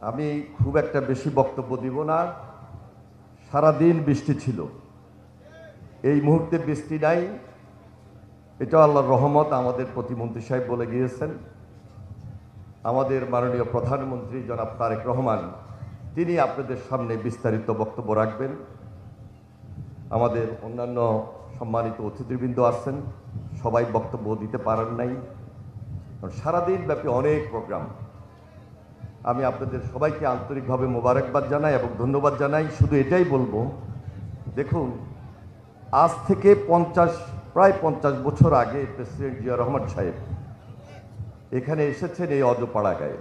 আমি খুব একটা বেশি বক্তব্য দিব না। সারাদিন বৃষ্টি ছিল, এই মুহূর্তে বৃষ্টি নাই, এটা আল্লাহর রহমত। আমাদের প্রতিমন্ত্রী সাহেব বলে গিয়েছেন, আমাদের মাননীয় প্রধানমন্ত্রী জনাব তারেক রহমান তিনি আপনাদের সামনে বিস্তারিত বক্তব্য রাখবেন। আমাদের অন্যান্য সম্মানিত অতিথিবৃন্দ আছেন, সবাই বক্তব্য দিতে পারেন নাই, সারাদিন ব্যাপী অনেক প্রোগ্রাম। আমি আপনাদের সবাইকে আন্তরিকভাবে মোবারকবাদ জানাই এবং ধন্যবাদ জানাই। শুধু এটাই বলবো, দেখুন আজ থেকে প্রায় 50 বছর আগে প্রেসিডেন্ট জিয়া রহমান সাহেব এখানে এসেছেন এই অজপাড়াগাঁয়ে,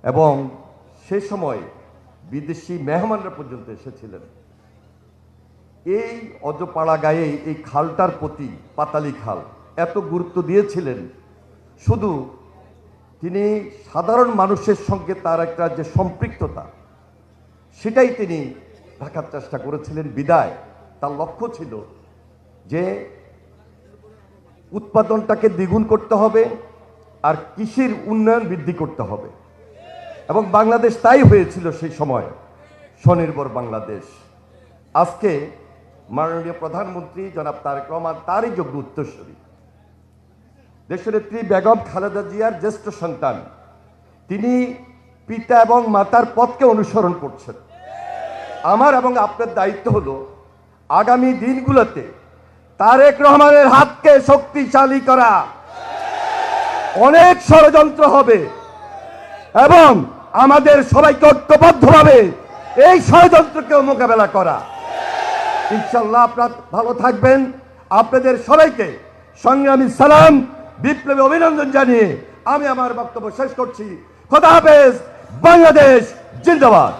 এবং সে সময় বিদেশি মেহমানরা পর্যন্ত এসেছিলেন। এই অজপাড়াগাঁয়ে এই খালটার প্রতি, পাতালি খাল, এত গুরুত্ব দিয়েছিলেন। শুধু তিনি সাধারণ মানুষের সঙ্গে তার একটা যে সম্পৃক্ততা, সেটাই তিনি রাখার চেষ্টা করেছিলেন। বিদায় তার লক্ষ্য ছিল যে উৎপাদনটাকে দ্বিগুণ করতে হবে আর কৃষির উন্নয়ন বৃদ্ধি করতে হবে, এবং বাংলাদেশ তাই হয়েছিল সেই সময়, স্বনির্ভর বাংলাদেশ। আজকে মাননীয় প্রধানমন্ত্রী জনাব তারেক রহমান তারই যোগ্য উত্তরসূরি। দেশনেত্রী বেগম খালেদা জিয়ার জ্যেষ্ঠ সন্তান, তিনি পিতা এবং মাতার পথকে অনুসরণ করছেন। আমার এবং আপনার দায়িত্ব হলো আগামী দিনগুলোতে তারেক রহমানের হাতকে শক্তিশালী করা। অনেক ষড়যন্ত্র হবে এবং আমাদের সবাইকে ঐক্যবদ্ধভাবে এই ষড়যন্ত্রকে মোকাবেলা করা। ইনশাআল্লাহ আপনারা ভালো থাকবেন। আপনাদের সবাইকে সংগ্রামী সালাম, বিপ্লবী অভিনন্দন জানিয়ে আমি আমার বক্তব্য শেষ করছি। খোদা হাফেজ। বাংলাদেশ জিন্দাবাদ।